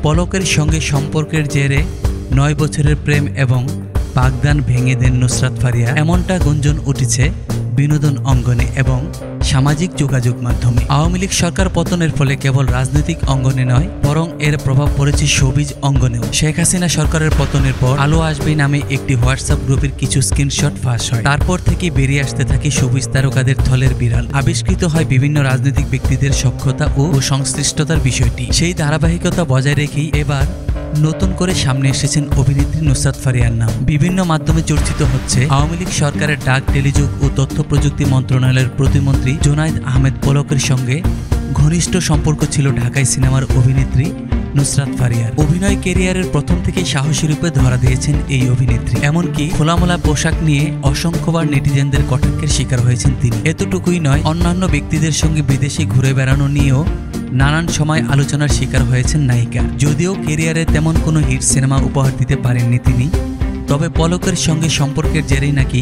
পলকের সঙ্গে সম্পর্কের জেরে 9 বছরের প্রেম এবং বাগদান ভেঙে দেন নুসরাত ফারিয়া, এমনটা গুঞ্জন উঠেছে বিনোদন অঙ্গনে এবং সামাজিক যোগাযোগ মাধ্যমে। আওয়ামী লীগ সরকার পতনের ফলে কেবল রাজনৈতিক অঙ্গনে নয়, বরং এর প্রভাব পড়েছে শোবিজ অঙ্গনেও। শেখ হাসিনা সরকারের পতনের পর আলো আসবে নামে একটি হোয়াটসঅ্যাপ গ্রুপের কিছু স্ক্রিনশট ফাঁস হয়। তারপর থেকে বেরিয়ে আসতে থাকে শোবিজ তারকাদের থলের বিড়াল। আবিষ্কৃত হয় বিভিন্ন রাজনৈতিক ব্যক্তিদের সখ্যতা ও সংশ্লিষ্টতার বিষয়টি। সেই ধারাবাহিকতা বজায় রেখেই এবার নতুন করে সামনে এসেছেন অভিনেত্রী নুসরাত ফারিয়ার নাম। বিভিন্ন মাধ্যমে চর্চিত হচ্ছে আওয়ামী লীগ সরকারের ডাক, টেলিযোগ ও তথ্য প্রযুক্তি মন্ত্রণালয়ের প্রতিমন্ত্রী জুনায়েদ আহমেদ পলকের সঙ্গে ঘনিষ্ঠ সম্পর্ক ছিল ঢাকাই সিনেমার অভিনেত্রী নুসরাত ফারিয়ার। অভিনয় ক্যারিয়ারের প্রথম থেকেই সাহসী রূপে ধরা দিয়েছেন এই অভিনেত্রী। এমনকি খোলামেলা পোশাক নিয়ে অসংখ্যবার নেটিজেনদের কটাক্ষের শিকার হয়েছেন তিনি। এতটুকুই নয়, অন্যান্য ব্যক্তিদের সঙ্গে বিদেশে ঘুরে বেড়ানো নিয়েও নানান সময় আলোচনার শিকার হয়েছেন নায়িকা। যদিও ক্যারিয়ারে তেমন কোনো হিট সিনেমা উপহার দিতে পারেননি তিনি, তবে পলকের সঙ্গে সম্পর্কের জেরেই নাকি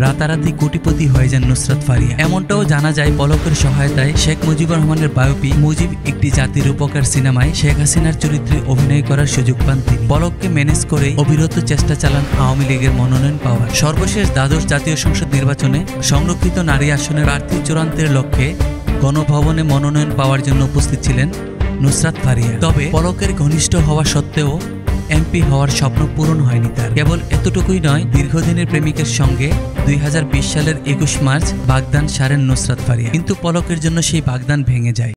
রাতারাতি কোটিপতি হয়ে যান নুসরাত ফারিয়া। এমনটাও জানা যায়, পলকের সহায়তায় শেখ মুজিবুর রহমানের বায়োপিক মুজিব একটি জাতির উপকার সিনেমায় শেখ হাসিনার চরিত্রে অভিনয় করার সুযোগ পান তিনি। পলককে ম্যানেজ করে অবিরত চেষ্টা চালান আওয়ামী লীগের মনোনয়ন পাওয়ার। সর্বশেষ দ্বাদশ জাতীয় সংসদ নির্বাচনে সংরক্ষিত নারী আসনের প্রার্থী চূড়ান্তের লক্ষ্যে গণভবনে মনোনয়ন পাওয়ার জন্য উপস্থিত ছিলেন নুসরাত ফারিয়া। তবে পলকের ঘনিষ্ঠ হওয়া সত্ত্বেও এমপি হওয়ার স্বপ্ন পূরণ হয়নি তার। কেবল এতটুকুই নয়, দীর্ঘদিনের প্রেমিকের সঙ্গে 2020 সালের 21 মার্চ বাগদান সারেন নুসরাত ফারিয়া, কিন্তু পলকের জন্য সেই বাগদান ভেঙে যায়।